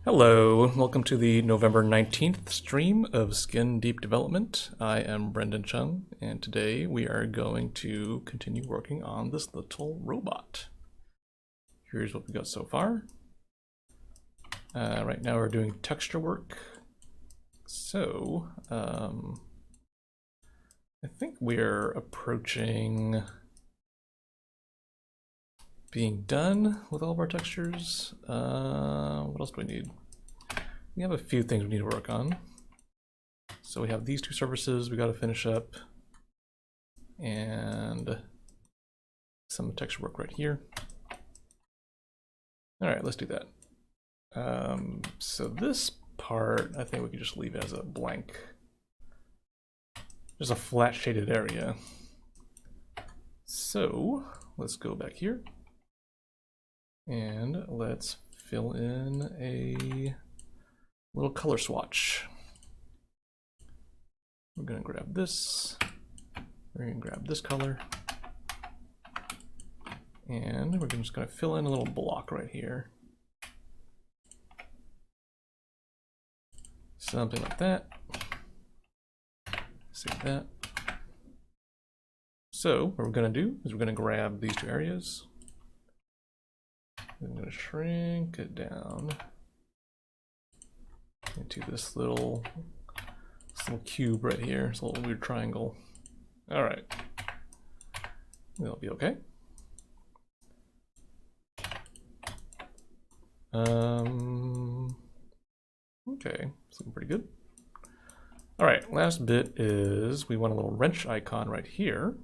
Hello, welcome to the November 19th stream of Skin Deep Development. I am Brendan Chung, and today we are going to continue working on this little robot. Here's what we got so far. Right now we're doing texture work. So, I think we're approaching being done with all of our textures. What else do we need? We have a few things we need to work on. So we have these two surfaces we got to finish up, and some texture work right here. All right, let's do that. So this part, I think we can just leave as a blank, just a flat shaded area. So let's go back here. And let's fill in a little color swatch. We're going to grab this. We're going to grab this color. And we're just going to fill in a little block right here. Something like that. Save that. So what we're going to do is we're going to grab these two areas. I'm going to shrink it down into this little cube right here. It's a little weird triangle. All right, that'll be okay. Okay, it's looking pretty good. All right, last bit is we want a little wrench icon right here.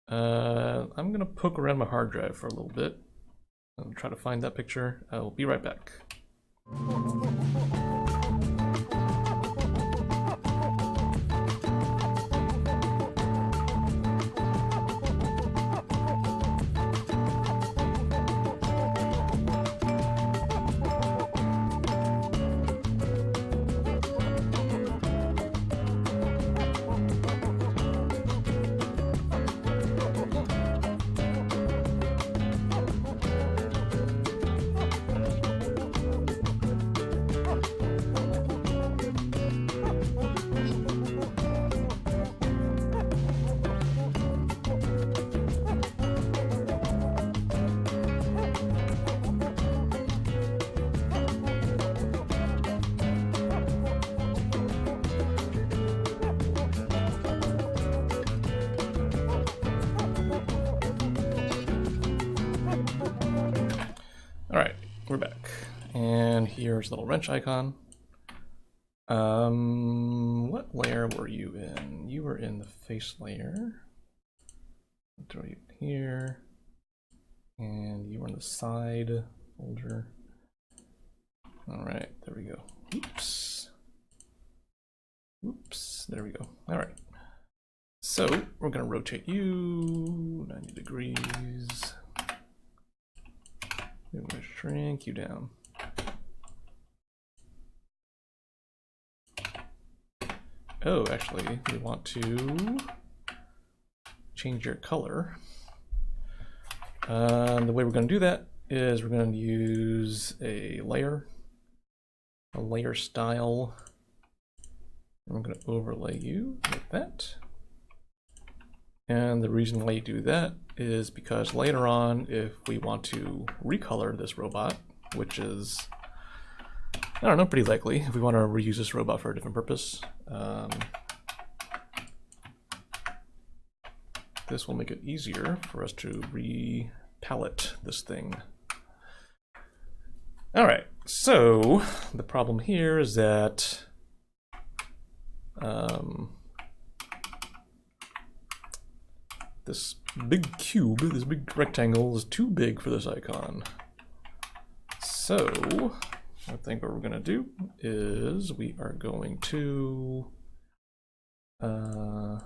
I'm gonna poke around my hard drive for a little bit. I'll try to find that picture. I will be right back. Alright, we're back. And here's the little wrench icon. What layer were you in? You were in the face layer. I'll throw you here. And you were in the side folder. Alright, there we go. Oops. Oops, there we go. Alright. So we're gonna rotate you 90 degrees. I'm going to shrink you down. Oh, actually, we want to change your color. The way we're going to do that is we're going to use a layer style, and we're going to overlay you like that. And the reason why you do that is because later on, if we want to recolor this robot, which is, I don't know, pretty likely, if we want to reuse this robot for a different purpose, this will make it easier for us to re-palette this thing. All right, so the problem here is that this big cube, this big rectangle is too big for this icon. So I think what we're going to do is we are going to I'm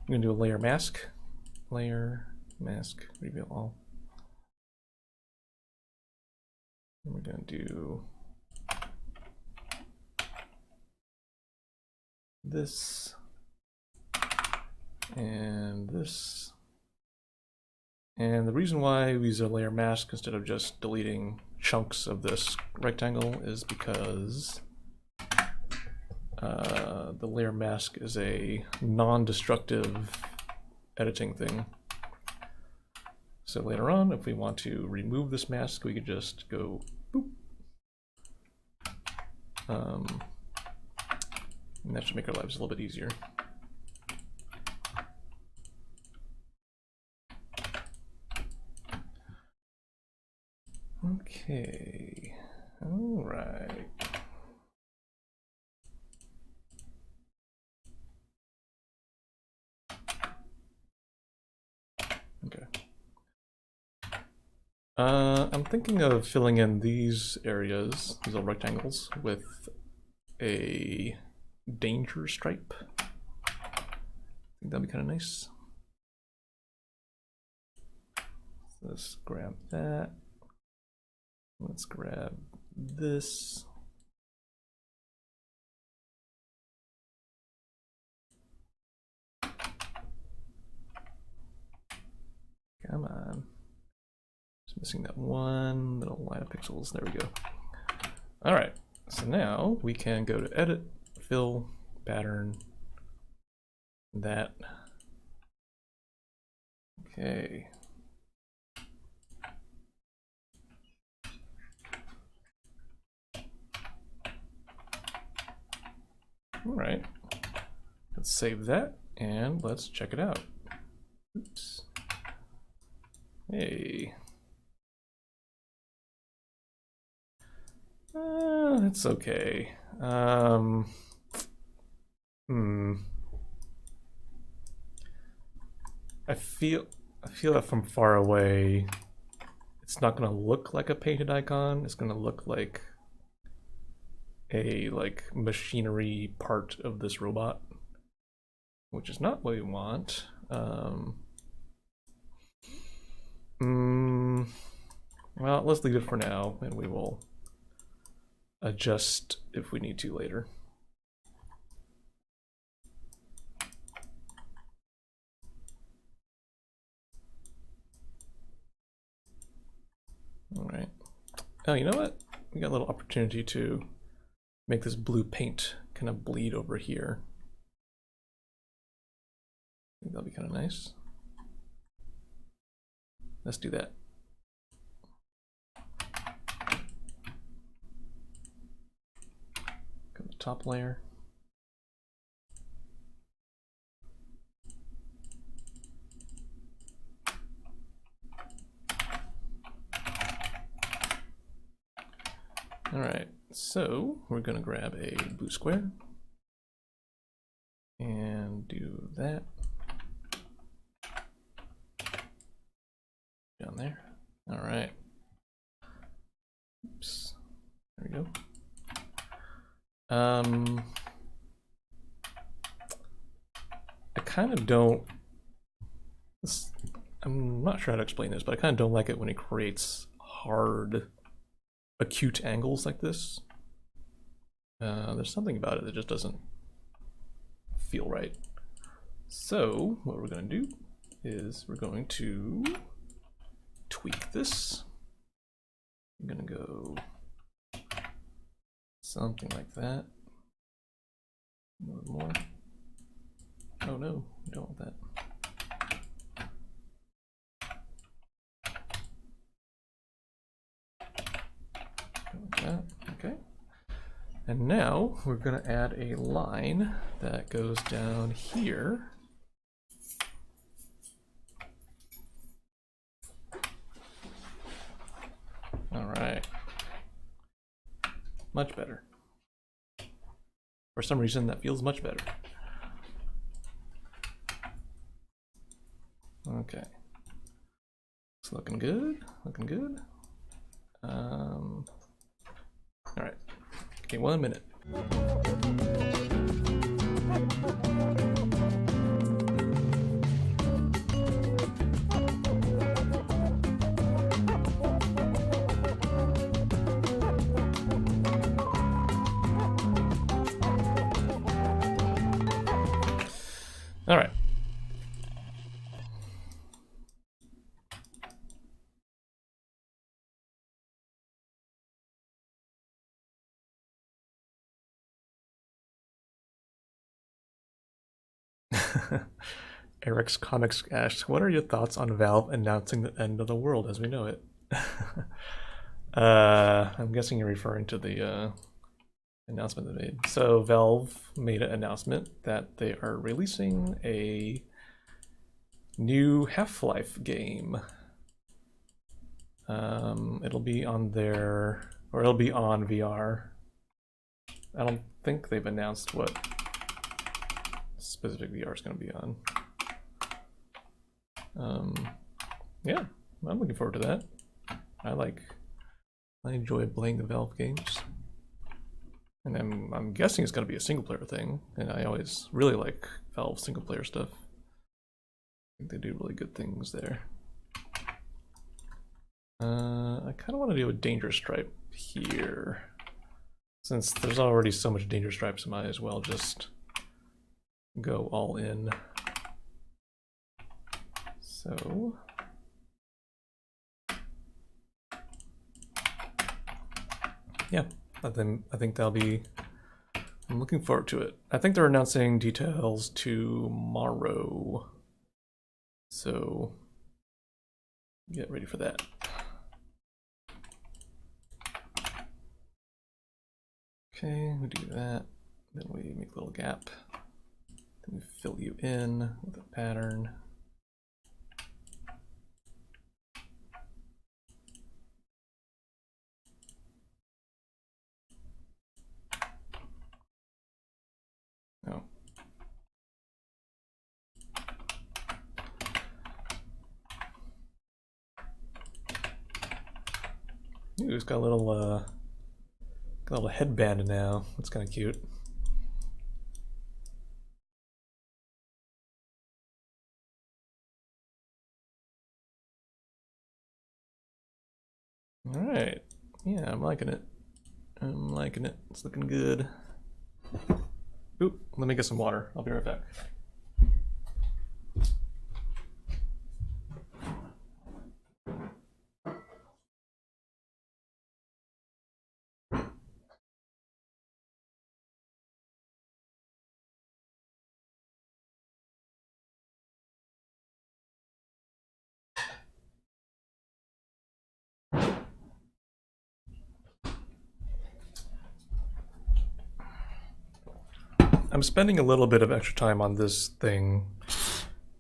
going to do a layer mask, reveal all. And we're going to do this and this And the reason why we use a layer mask instead of just deleting chunks of this rectangle is because the layer mask is a non-destructive editing thing. So later on, if we want to remove this mask, we could just go boop. And that should make our lives a little bit easier. Okay, all right. Okay. I'm thinking of filling in these areas, these little rectangles, with a danger stripe. I think that'd be kind of nice. So let's grab that. Let's grab this. Come on. Just missing that one little line of pixels. There we go. All right. So now we can go to edit, fill, pattern, that. Okay. All right. Let's save that and let's check it out. Oops. Hey. That's okay. I feel that from far away, it's not gonna look like a painted icon. It's gonna look like a machinery part of this robot, which is not what we want. Well, let's leave it for now, and we will adjust if we need to later. All right. Oh, you know what? We got a little opportunity to make this blue paint kind of bleed over here. I think that'll be kind of nice. Let's do that. Go to the top layer. All right, so we're gonna grab a blue square and do that down there. All right. Oops. There we go. I kind of don't. I'm not sure how to explain this, but I kind of don't like it when it creates hard, acute angles like this. There's something about it that just doesn't feel right. So what we're going to do is we're going to tweak this. I'm going to go something like that. A little more. Oh no, we don't want that. Like that. Okay. And now we're going to add a line that goes down here. All right. Much better. For some reason, that feels much better. Okay. It's looking good. Looking good. All right. Okay, 1 minute. All right. Eric's Comics asks, what are your thoughts on Valve announcing the end of the world as we know it? I'm guessing you're referring to the announcement they made. So Valve made an announcement that they are releasing a new Half-Life game. It'll be on it'll be on VR. I don't think they've announced what specific VR is going to be on. Yeah, I'm looking forward to that. I enjoy playing the Valve games, and I'm guessing it's going to be a single player thing. And I always really like Valve single player stuff. I think they do really good things there. I kind of want to do a Danger Stripe here. Since there's already so much Danger Stripes, I might as well just go all in. So yeah, I think that'll be, I'm looking forward to it. I think they're announcing details tomorrow, so get ready for that. Okay, we do that, then we make a little gap, then we fill you in with a pattern. Oh. Ooh, it's got a little headband now. That's kind of cute. All right. Yeah, I'm liking it. I'm liking it. It's looking good. Oop, let me get some water. I'll be right back. I'm spending a little bit of extra time on this thing.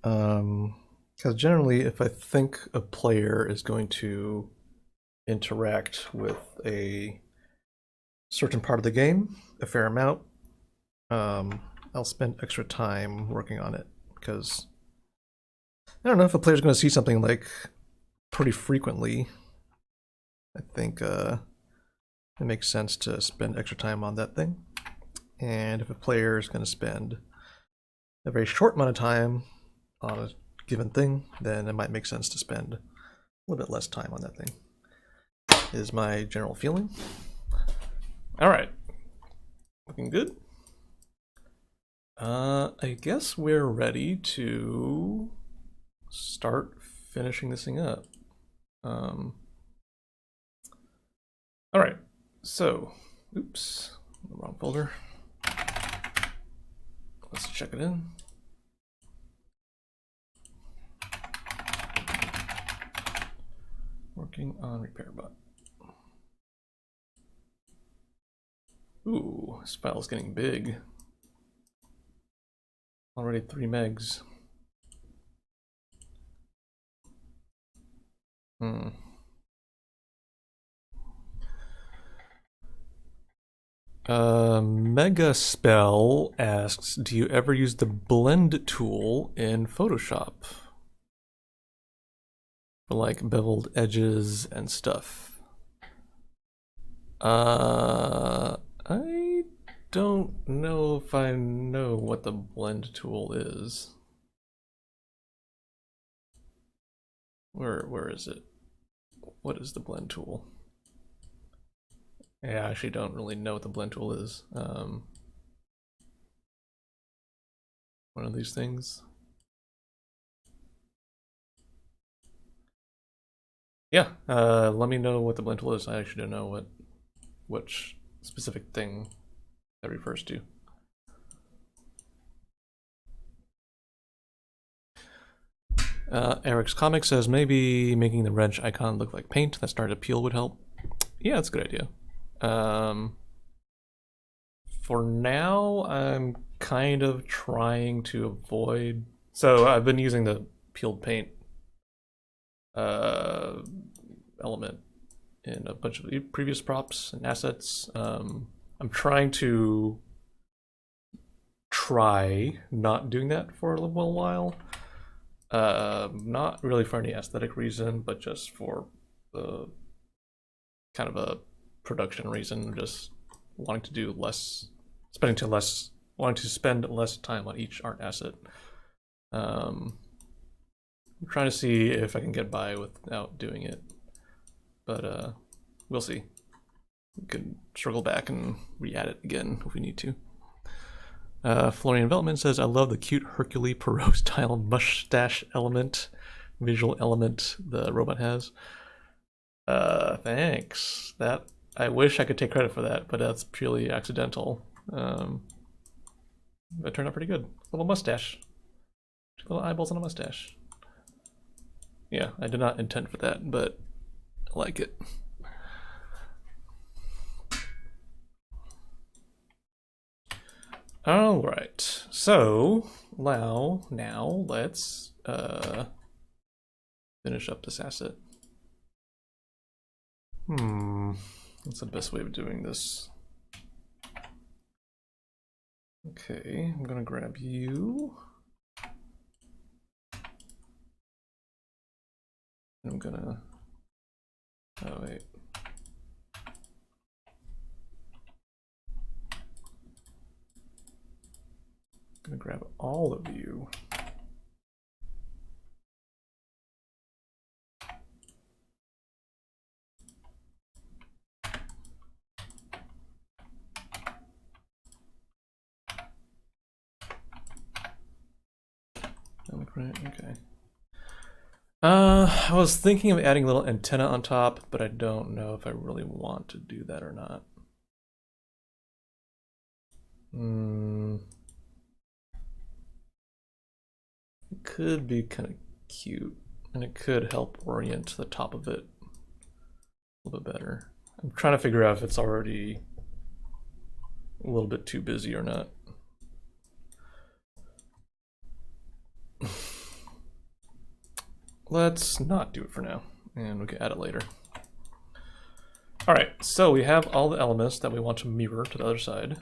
Because generally, if I think a player is going to interact with a certain part of the game, a fair amount, I'll spend extra time working on it. Because I don't know if a player's going to see something like pretty frequently. I think it makes sense to spend extra time on that thing. And if a player is going to spend a very short amount of time on a given thing, then it might make sense to spend a little bit less time on that thing, is my general feeling. All right, looking good. I guess we're ready to start finishing this thing up. All right, so, oops, wrong folder. Let's check it in. Working on RepairBot. Ooh, this file's getting big. Already 3 megs. Mega Spell asks, do you ever use the blend tool in Photoshop? For like beveled edges and stuff. I don't know if I know what the blend tool is. Where is it? What is the blend tool? Yeah, I actually don't really know what the blend tool is. One of these things. Yeah, let me know what the blend tool is. I actually don't know which specific thing that refers to. Eric's comic says maybe making the wrench icon look like paint. That started appeal would help. Yeah, that's a good idea. For now, I'm kind of trying to avoid. So I've been using the peeled paint element in a bunch of previous props and assets. I'm trying to not doing that for a little while. Not really for any aesthetic reason, but just for the kind of a production reason. Just wanting to do less, wanting to spend less time on each art asset. I'm trying to see if I can get by without doing it, but we'll see. We can circle back and re-add it again if we need to. Florian Veltman says, I love the cute Hercule Poirot style mustache element, visual element the robot has. Thanks. That I wish I could take credit for that, but that's purely accidental. It turned out pretty good. Little mustache. Two little eyeballs on a mustache. Yeah, I did not intend for that, but I like it. All right, so now let's finish up this asset. What's the best way of doing this? Okay, I'm gonna grab you. I'm gonna, oh wait. I'm gonna grab all of you. Okay. I was thinking of adding a little antenna on top, but I don't know if I really want to do that or not. It could be kind of cute, and it could help orient the top of it a little bit better. I'm trying to figure out if it's already a little bit too busy or not. Let's not do it for now, and we can add it later. All right, so we have all the elements that we want to mirror to the other side.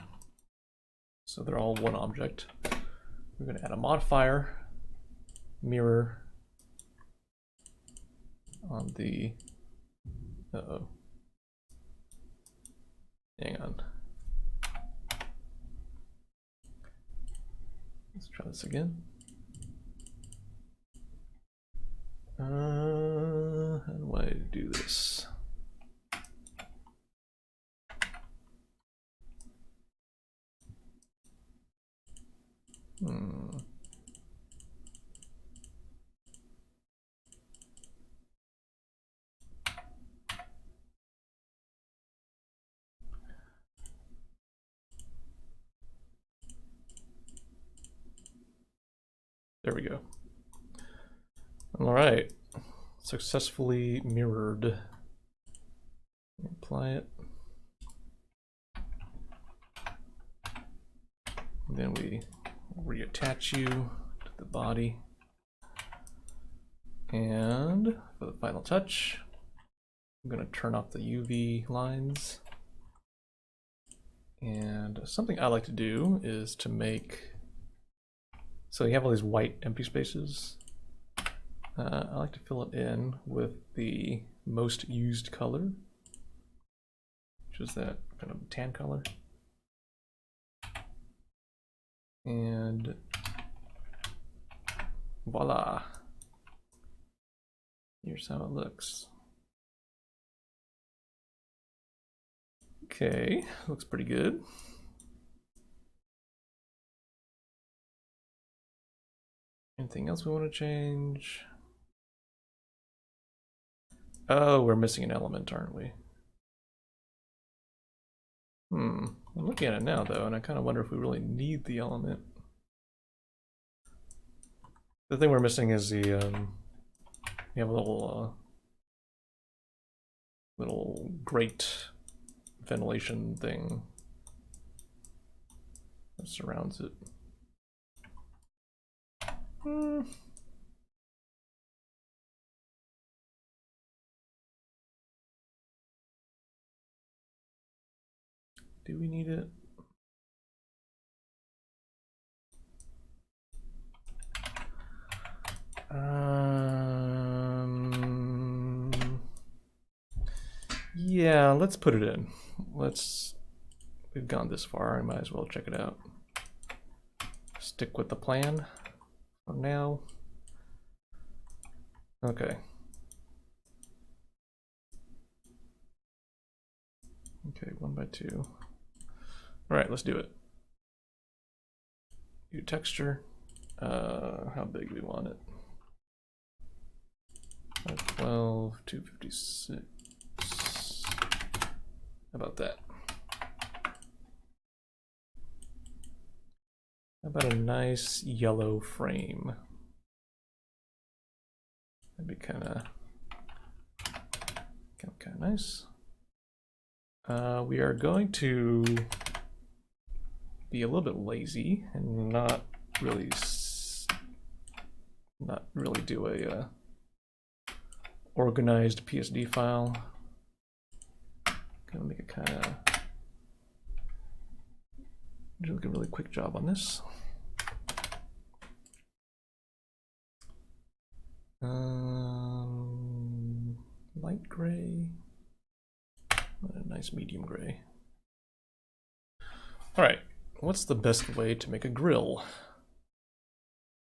So they're all one object. We're going to add a modifier, mirror, on the, uh-oh, hang on. Let's try this again. How do I do this? There we go. All right, successfully mirrored. Apply it. And then we reattach you to the body. And for the final touch, I'm going to turn off the UV lines. And something I like to do is to make, so you have all these white empty spaces. I like to fill it in with the most used color, which is that kind of tan color. And voila. Here's how it looks. Okay, looks pretty good. Anything else we want to change? Oh, we're missing an element, aren't we? I'm looking at it now, though, and I kind of wonder if we really need the element. The thing we're missing is the you have a little grate ventilation thing that surrounds it. Do we need it? Yeah, let's put it in. We've gone this far, I might as well check it out. Stick with the plan for now. Okay. Okay, 1x2. All right, let's do it. New texture. How big do we want it? 12, 256. How about that? How about a nice yellow frame? That'd be kind of nice. We are going to be a little bit lazy and not really do a organized PSD file. Gonna make it kind of do a really quick job on this. Light gray, a nice medium gray. All right, what's the best way to make a grill?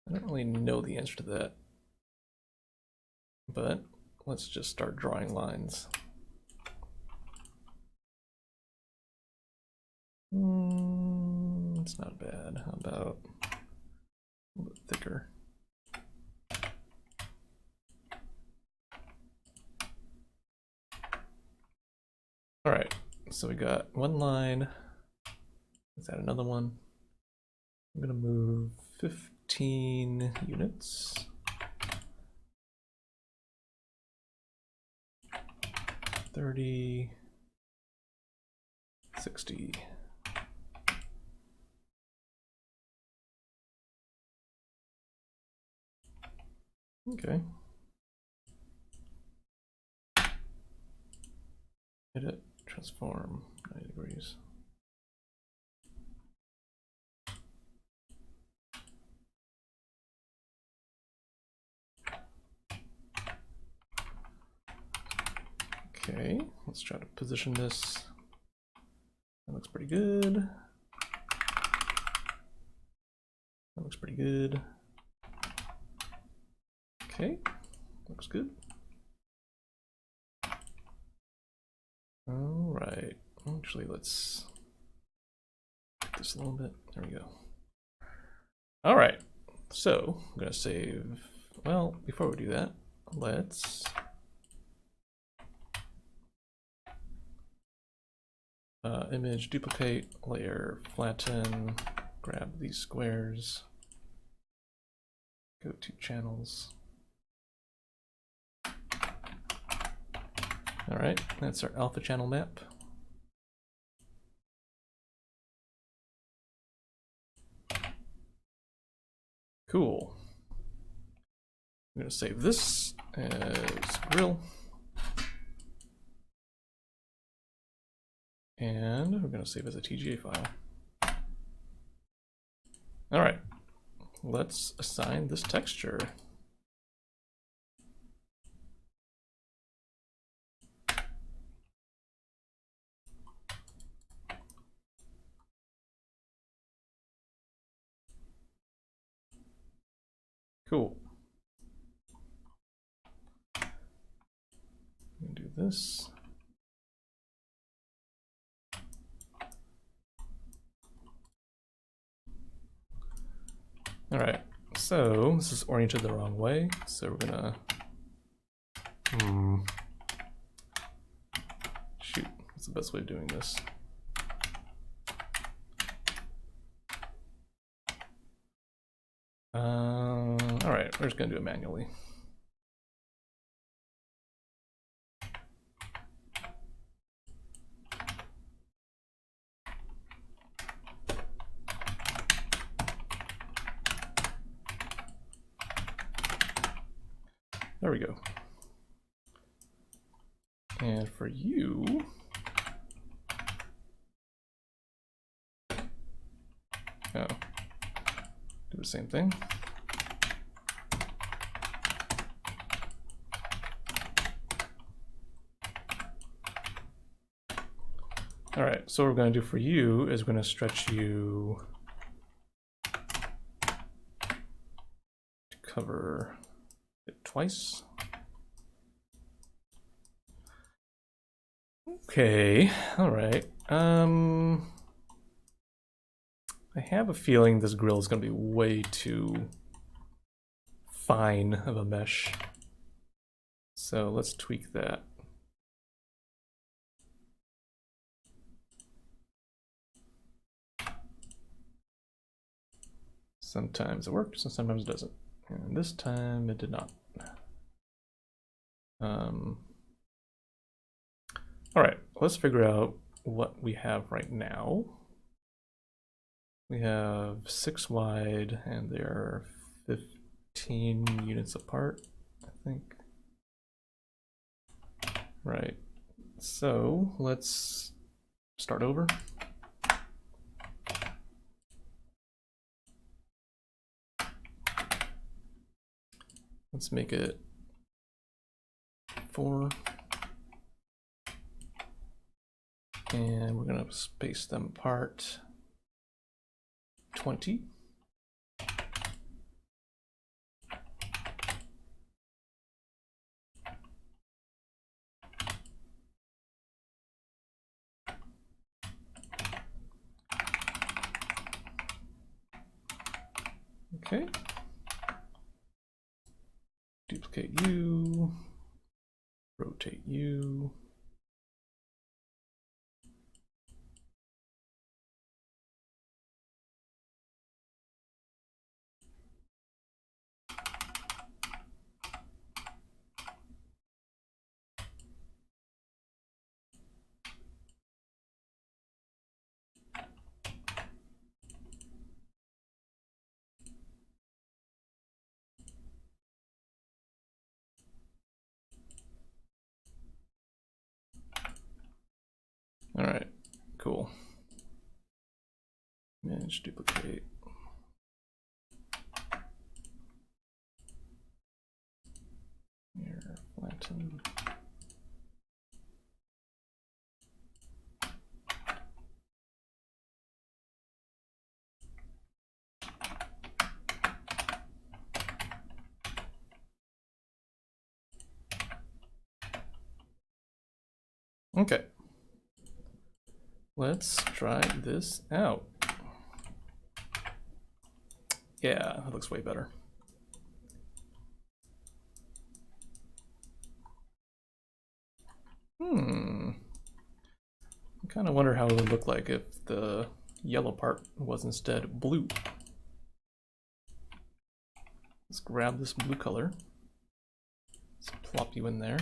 I don't really know the answer to that, but let's just start drawing lines. It's not bad. How about a little bit thicker? All right, so we got one line. Let's add another one. I'm gonna move 15 units. 30, 60. Okay. Edit, transform, 90 degrees. Okay, let's try to position this. That looks pretty good. That looks pretty good. Okay, looks good. All right, actually, let's make this a little bit. There we go. All right, so I'm gonna save. Well, before we do that, let's image, duplicate, layer, flatten, grab these squares, go to channels. All right, that's our alpha channel map. Cool. I'm gonna save this as grill. And we're gonna save as a TGA file. All right, let's assign this texture. Cool. I'm gonna do this. All right, so this is oriented the wrong way, so we're gonna shoot, what's the best way of doing this? All All right, we're just gonna do it manually. There we go. And for you, oh, do the same thing. All right, so what we're going to do for you is we're going to stretch you to cover it twice. Okay, all right. I have a feeling this grill is going to be way too fine of a mesh. So let's tweak that. Sometimes it works and sometimes it doesn't. And this time it did not. All right, let's figure out what we have right now. We have 6 wide and they're 15 units apart, I think. Right, so let's start over. Let's make it 4. And we're gonna space them apart 20. Okay. Duplicate you, rotate you. All right, cool. Manage duplicate. Here, flatten. Okay. Let's try this out. Yeah, that looks way better. I kind of wonder how it would look like if the yellow part was instead blue. Let's grab this blue color. Let's plop you in there.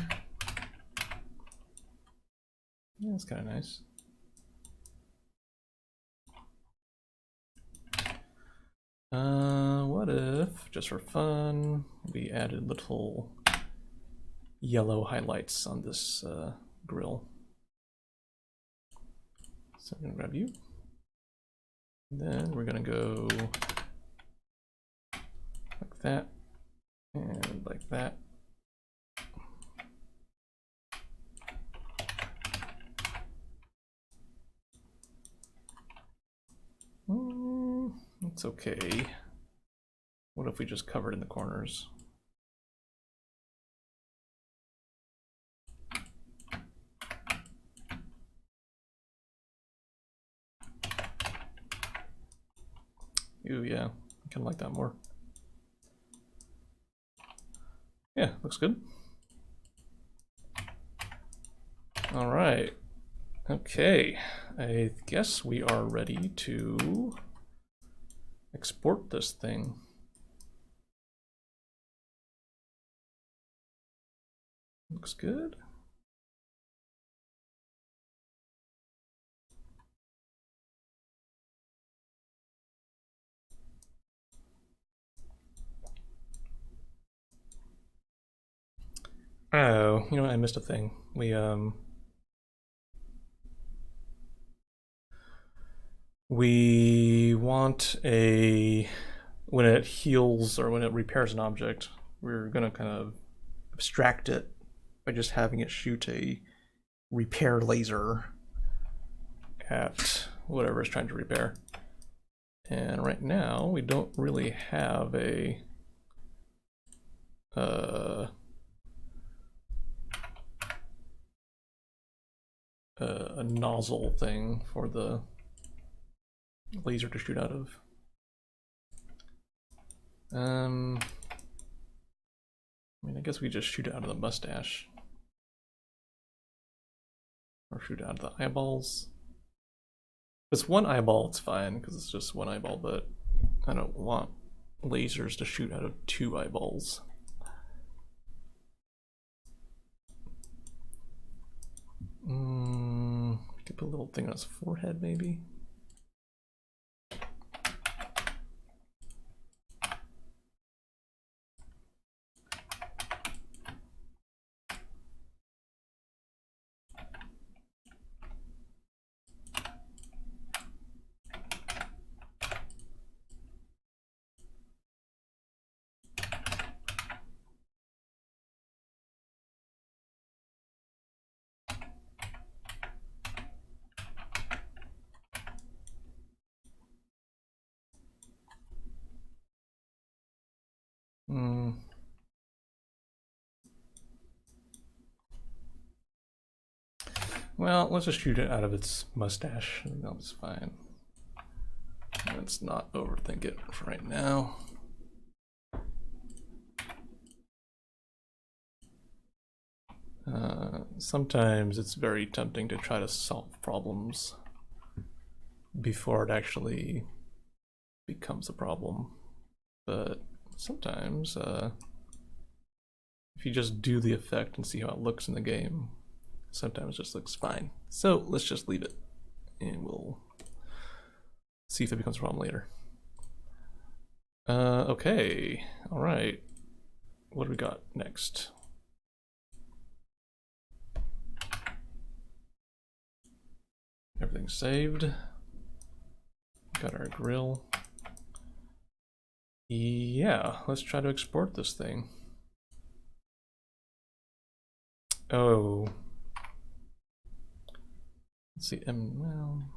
Yeah, that's kind of nice. What if, just for fun, we added little yellow highlights on this grill? So I'm gonna grab you. And then we're gonna go like that and like that. It's okay. What if we just covered in the corners? Ooh, yeah, I kind of like that more. Yeah, looks good. All right. Okay, I guess we are ready to export this thing. Looks good. Oh, you know what? I missed a thing. We want a, when it heals or when it repairs an object, we're gonna kind of abstract it by just having it shoot a repair laser at whatever it's trying to repair. And right now we don't really have a nozzle thing for the laser to shoot out of. I mean, I guess we just shoot it out of the mustache. Or shoot it out of the eyeballs. If it's one eyeball, it's fine, because it's just one eyeball, but I don't want lasers to shoot out of two eyeballs. Could put a little thing on his forehead, maybe. Well, let's just shoot it out of its mustache. I think that was fine. Let's not overthink it for right now. Sometimes it's very tempting to try to solve problems before it actually becomes a problem. But sometimes, if you just do the effect and see how it looks in the game, sometimes it just looks fine. So let's just leave it, and we'll see if it becomes a problem later. Okay, all right. What do we got next? Everything's saved. Got our grill. Yeah, let's try to export this thing. Oh. Let's see, well.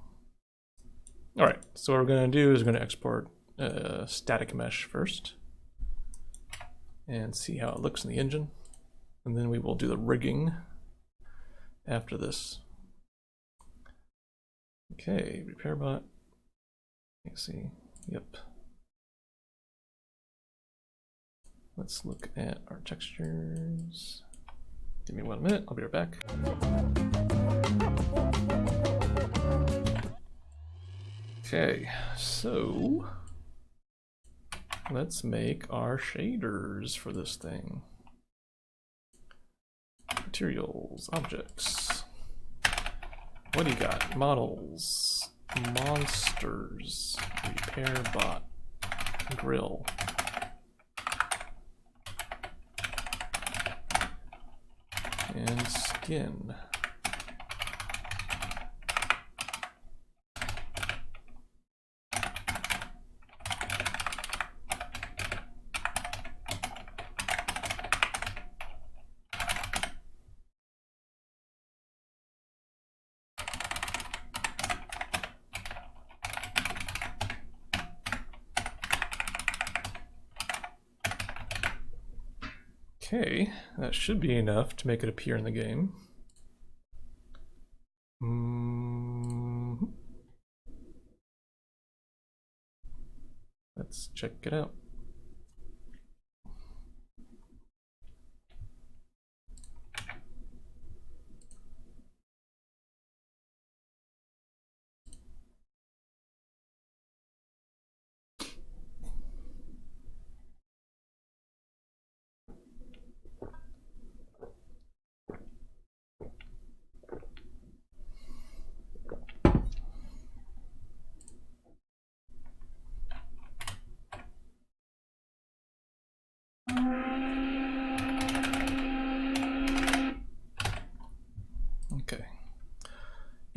All right, so what we're gonna do is we're gonna export static mesh first and see how it looks in the engine. And then we will do the rigging after this. Okay, repair bot. Let's see, yep. Let's look at our textures. Give me 1 minute, I'll be right back. Okay, so let's make our shaders for this thing. Materials, objects. What do you got? Models, monsters, repair bot, grill. And skin. Okay, that should be enough to make it appear in the game. Let's check it out.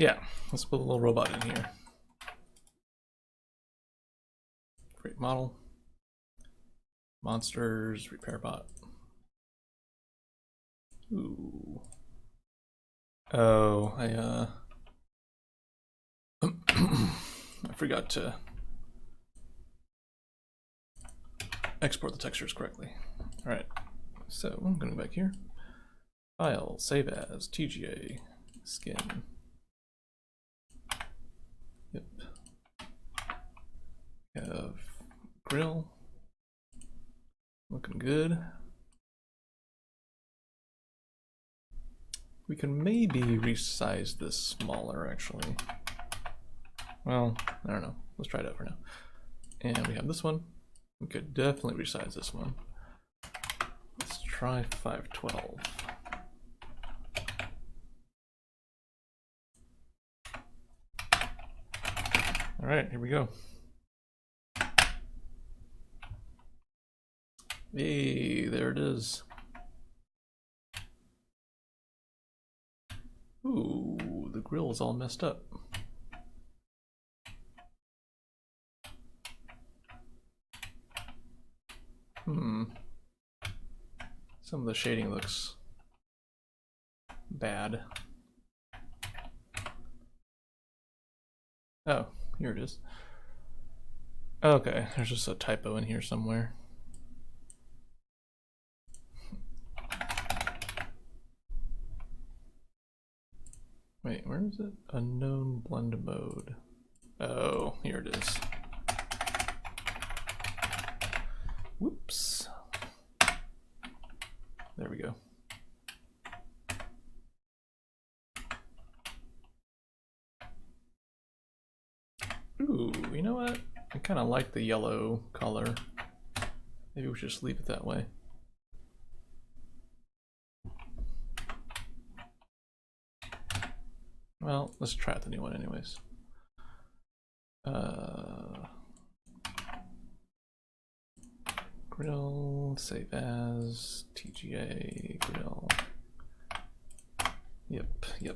Yeah, let's put a little robot in here. Create model. Monsters, repair bot. Ooh. Oh, I forgot to export the textures correctly. All right, so I'm going back here. File, save as, TGA, skin. Yep. Have grill. Looking good. We can maybe resize this smaller, actually. Well, I don't know. Let's try it out for now. And we have this one. We could definitely resize this one. Let's try 512. All right, here we go. Hey, there it is. Ooh, the grill is all messed up. Some of the shading looks bad. Oh, here it is. Okay, there's just a typo in here somewhere. Wait, where is it? Unknown blend mode. Oh, here it is. Whoops. There we go. Ooh, you know what? I kind of like the yellow color. Maybe we should just leave it that way. Well, let's try out the new one anyways. Grill, save as, TGA, grill. Yep. Yeah,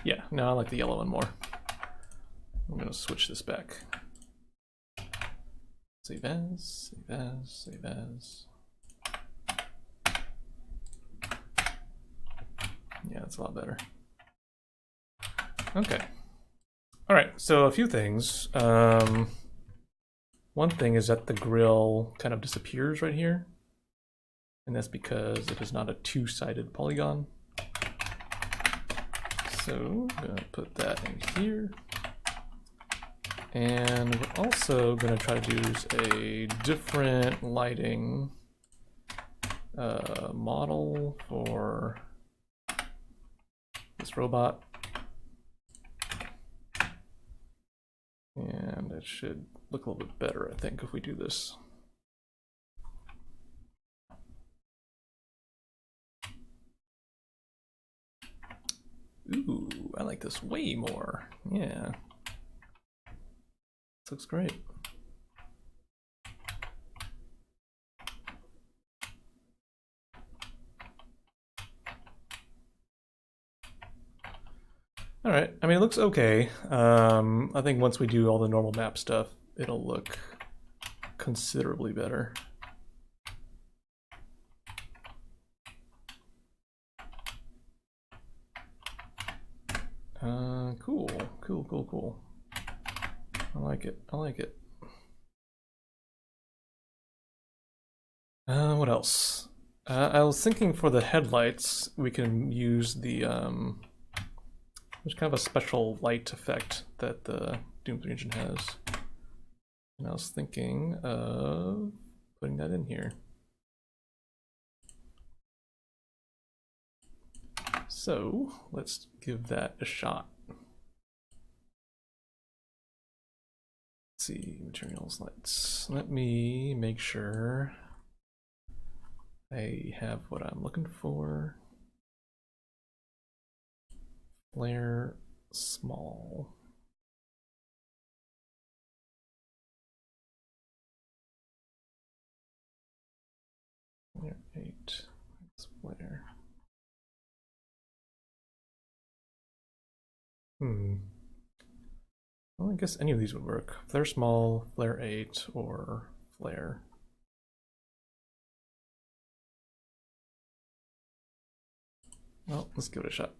yeah, no, I like the yellow one more. I'm gonna switch this back. Save as, save as, save as. Yeah, that's a lot better. Okay. All right, so a few things. One thing is that the grill kind of disappears right here. And that's because it is not a two-sided polygon. So I'm gonna put that in here. And we're also gonna try to use a different lighting model for this robot. And it should look a little bit better, I think, if we do this. Ooh, I like this way more. Yeah. This looks great. All right, I mean, it looks okay. I think once we do all the normal map stuff, it'll look considerably better. Cool. I like it. What else? I was thinking for the headlights, we can use the, there's kind of a special light effect that the Doom 3 engine has. And I was thinking of putting that in here. So let's give that a shot. Let's see, materials, lights. Let me make sure I have what I'm looking for. Flare small. Flare 8. Flare. Well, I guess any of these would work. Flare small, flare 8, or flare. Well, let's give it a shot.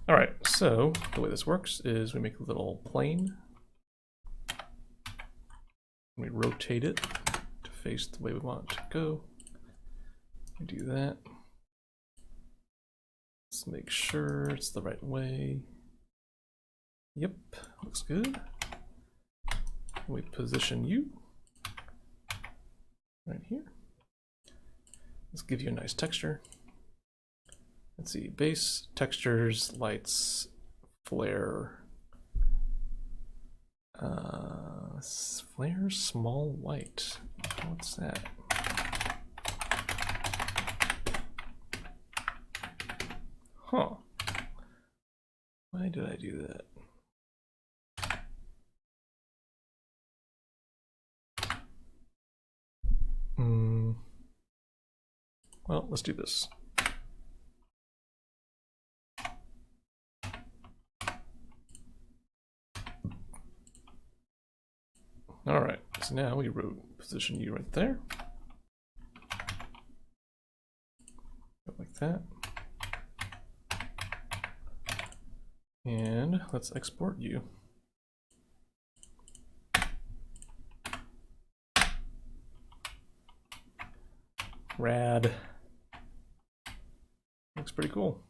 All right, so the way this works is we make a little plane. We rotate it to face the way we want it to go. We do that. Let's make sure it's the right way. Yep, looks good. We position you right here. Let's give you a nice texture. Let's see, base, textures, lights, flare. Flare small white. What's that? Huh. Why did I do that? Well, let's do this. All right, so now we position you right there. Like that. And let's export you. Rad. Looks pretty cool.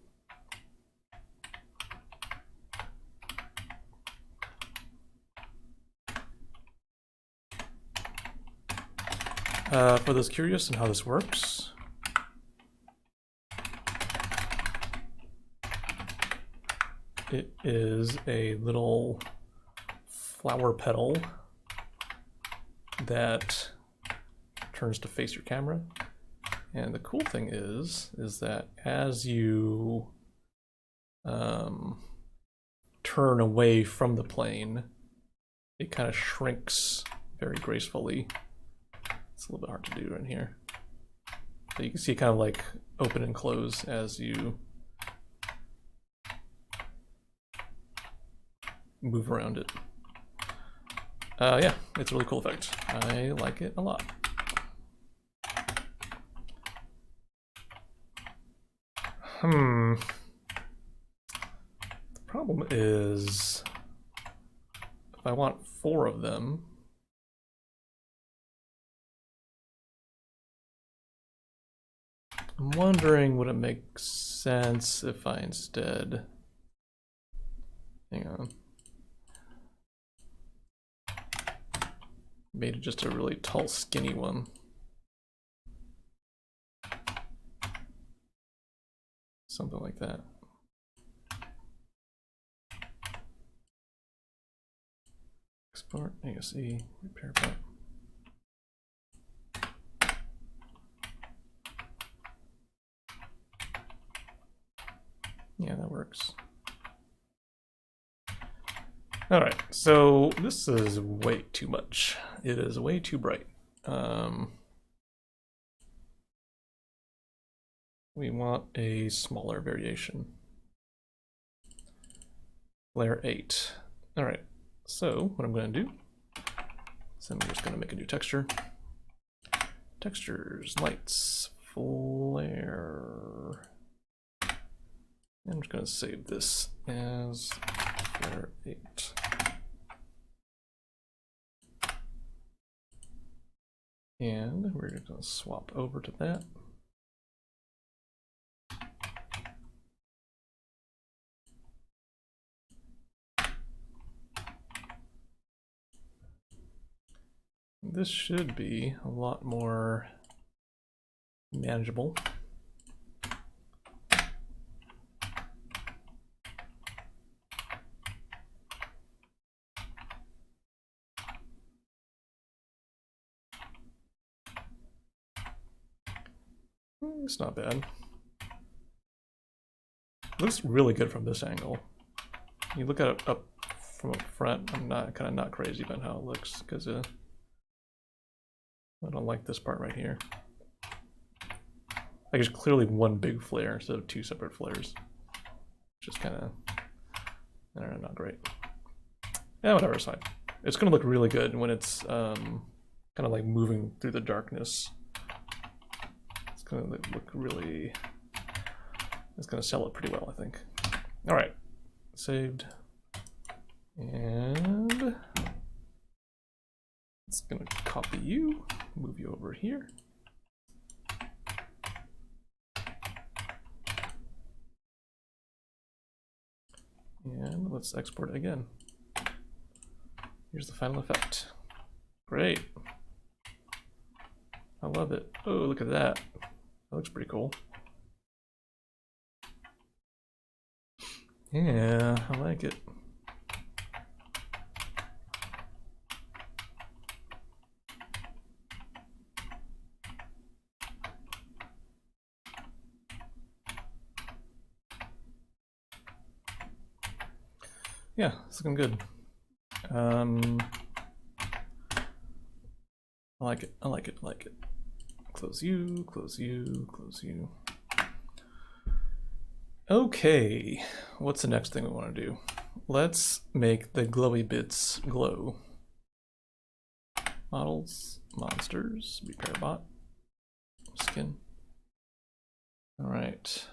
For those curious on how this works, it is a little flower petal that turns to face your camera. And the cool thing is that as you turn away from the plane, it kind of shrinks very gracefully. It's a little bit hard to do in here. But you can see it kind of like open and close as you move around it. Yeah, it's a really cool effect. I like it a lot. The problem is, if I want 4 of them, I'm wondering would it make sense if I instead, hang on, made it just a really tall, skinny one. Something like that. Export, ASE, repair part. Yeah, that works. All right, so this is way too much. It is way too bright. We want a smaller variation. Layer 8. All right, so what I'm going to do is I'm just going to make a new texture. Textures, lights, flare. And I'm just going to save this as flare 8. And we're going to swap over to that. This should be a lot more manageable. It's not bad. Looks really good from this angle. You look at it up from up front, I'm not crazy about how it looks because I don't like this part right here. Like, it's clearly one big flare instead of two separate flares. Just kind of, I don't know, not great. Yeah, whatever, it's fine. It's gonna look really good when it's kind of like moving through the darkness. It's gonna look really, it's gonna sell it pretty well, I think. All right, saved. And it's gonna copy you, move you over here. And let's export it again. Here's the final effect. Great. I love it. Oh, look at that. That looks pretty cool. Yeah, I like it. Yeah, it's looking good. I like it, I like it, I like it. Close you, close you, close you. Okay, what's the next thing we want to do? Let's make the glowy bits glow. Models, monsters, repair bot, skin. All right.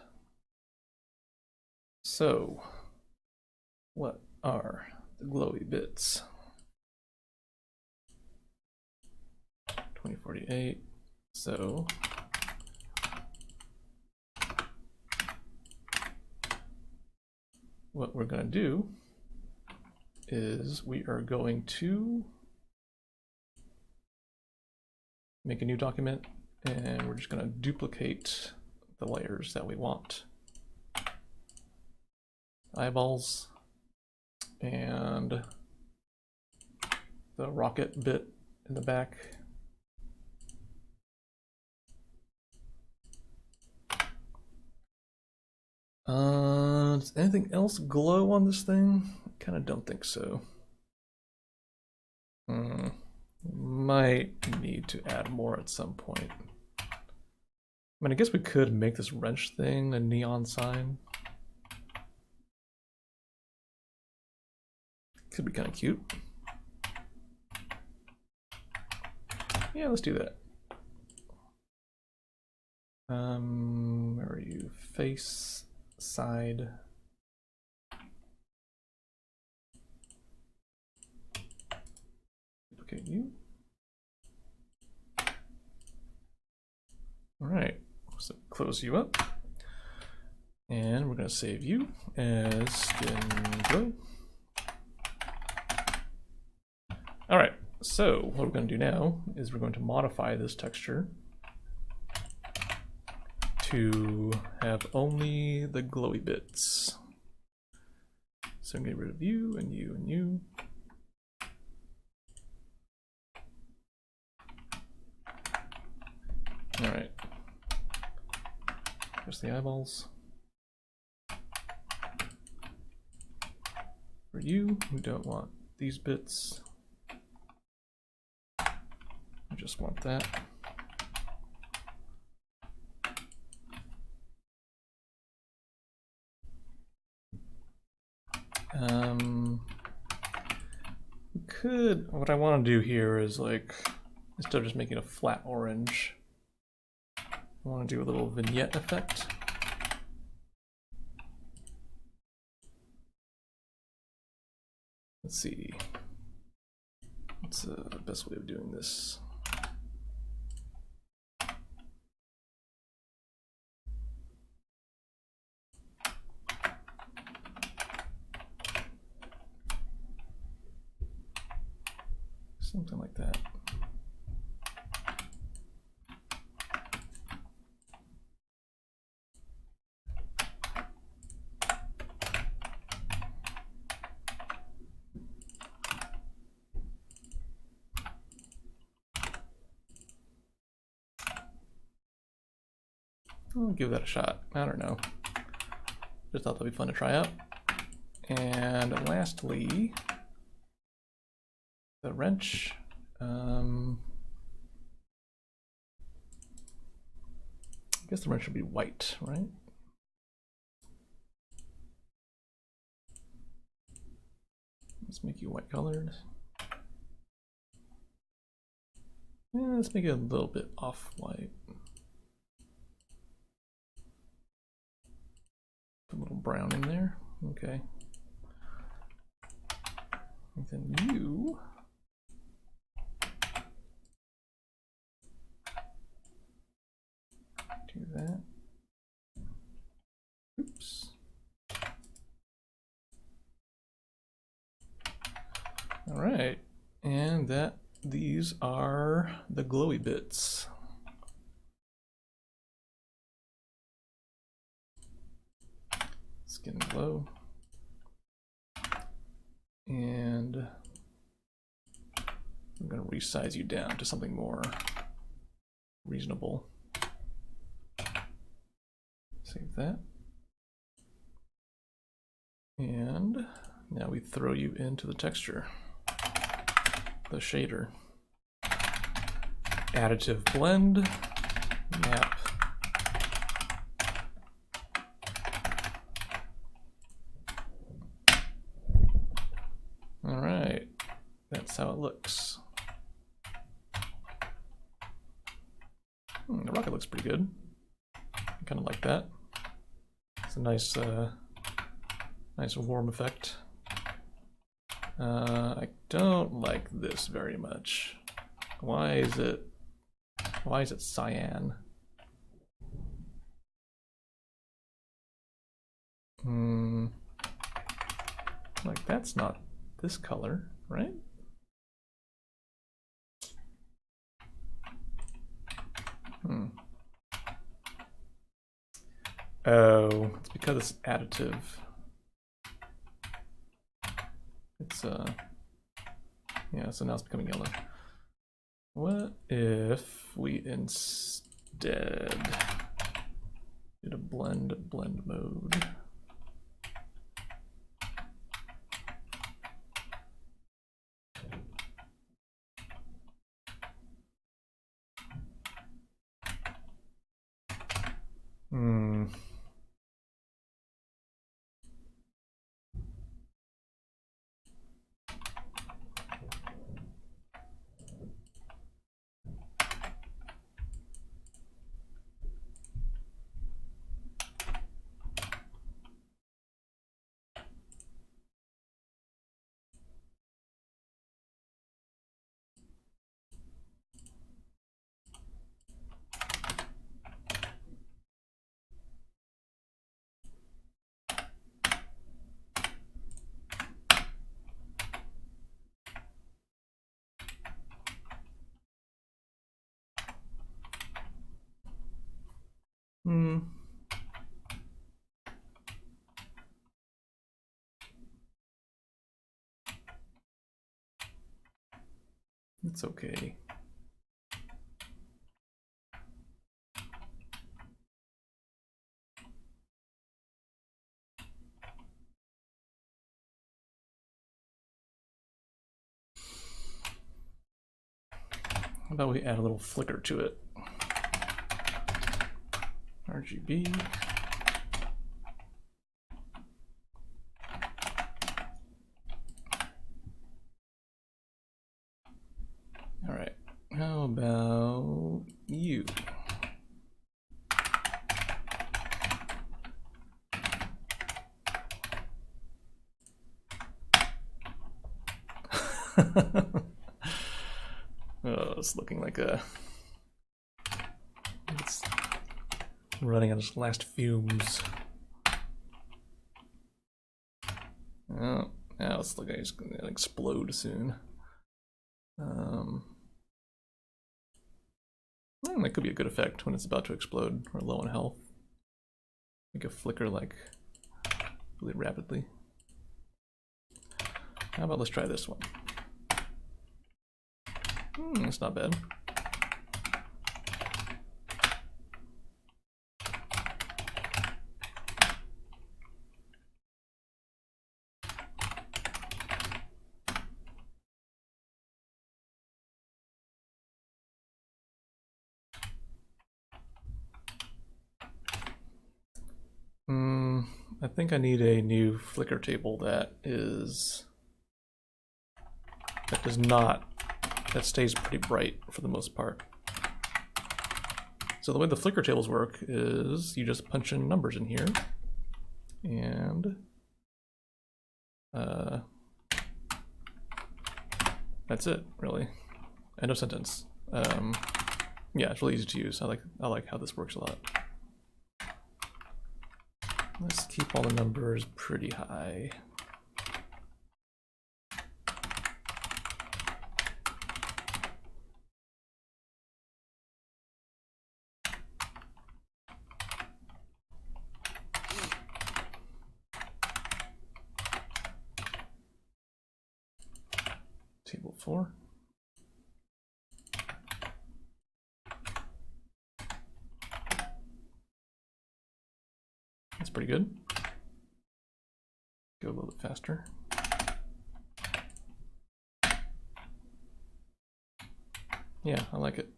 So, what are the glowy bits? 2048. So what we're going to do is we are going to make a new document, and we're just going to duplicate the layers that we want. Eyeballs and the rocket bit in the back. Does anything else glow on this thing? I kind of don't think so. Might need to add more at some point. I mean, I guess we could make this wrench thing a neon sign. Could be kind of cute. Yeah, let's do that. Where are you? Face, side. Duplicate you. All right, so close you up. And we're gonna save you as skin glow. All right, so what we're gonna do now is we're going to modify this texture to have only the glowy bits. So I'm gonna get rid of you and you and you. All right, here's the eyeballs. For you, we don't want these bits. We just want that. We could, what I want to do here is, like, instead of just making a flat orange, I want to do a little vignette effect. Let's see. What's the best way of doing this? Something like that. I'll give that a shot. I don't know. Just thought that'd be fun to try out. And lastly, the wrench. guess the red should be white, right? Let's make you white colored. Yeah, let's make it a little bit off-white. Put a little brown in there. Okay. And then you do that. Oops. All right, and these are the glowy bits. Skin glow. And I'm going to resize you down to something more reasonable. Save that. And now we throw you into the texture, the shader. Additive blend, map. All right, that's how it looks. The rocket looks pretty good. I kind of like that. It's a nice, nice warm effect. I don't like this very much. Why is it cyan? Like that's not this color, right? Oh, it's because it's additive. It's yeah, so now it's becoming yellow. What if we instead did a blend mode? It's okay. How about we add a little flicker to it? RGB. All right, how about you? Oh, it's looking like it's running on its last fumes. Oh, now it's looking like it's gonna explode soon. That could be a good effect when it's about to explode or low on health. Make a flicker like really rapidly. How about let's try this one? It's not bad. I think I need a new flicker table that stays pretty bright for the most part. So the way the flicker tables work is you just punch in numbers in here, and that's it, really. End of sentence. Yeah, it's really easy to use. I like how this works a lot. Let's keep all the numbers pretty high. Table 4. That's pretty good. Go a little bit faster. Yeah, I like it.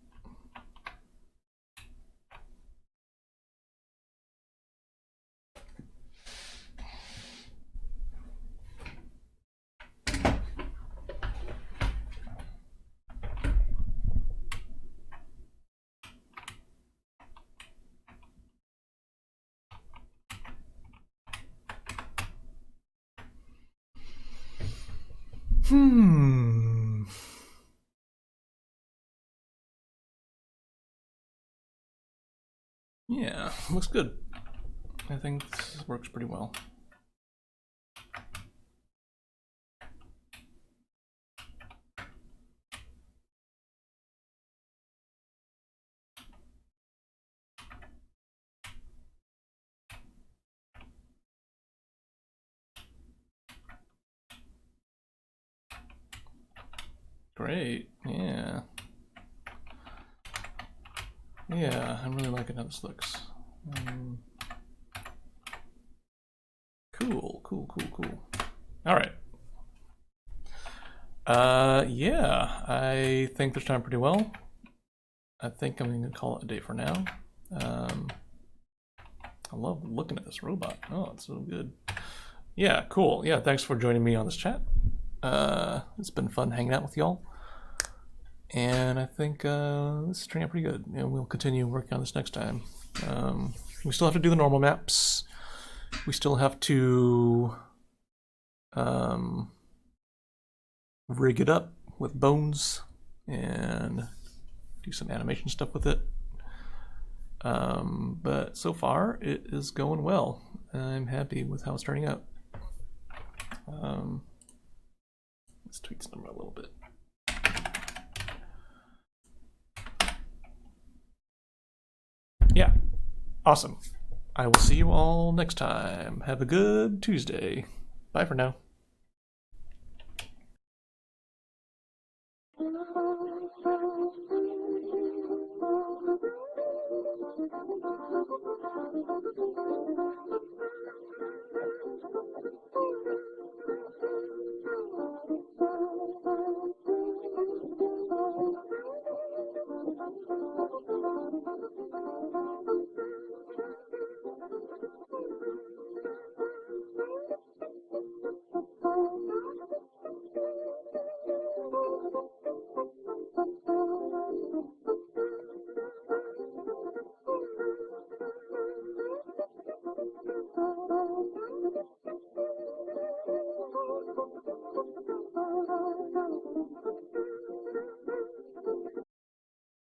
Yeah, looks good. I think this works pretty well. Great, yeah. Yeah, I'm really liking how this looks. Cool. All right. Yeah, I think this turned pretty well. I think I'm going to call it a day for now. I love looking at this robot. Oh, it's so good. Yeah, cool. Yeah, thanks for joining me on this chat. It's been fun hanging out with y'all. And I think this is turning out pretty good. And we'll continue working on this next time. We still have to do the normal maps. We still have to rig it up with bones and do some animation stuff with it. But so far it is going well. I'm happy with how it's turning out. Let's tweak this number a little bit. Yeah, awesome. I will see you all next time. Have a good Tuesday. Bye for now.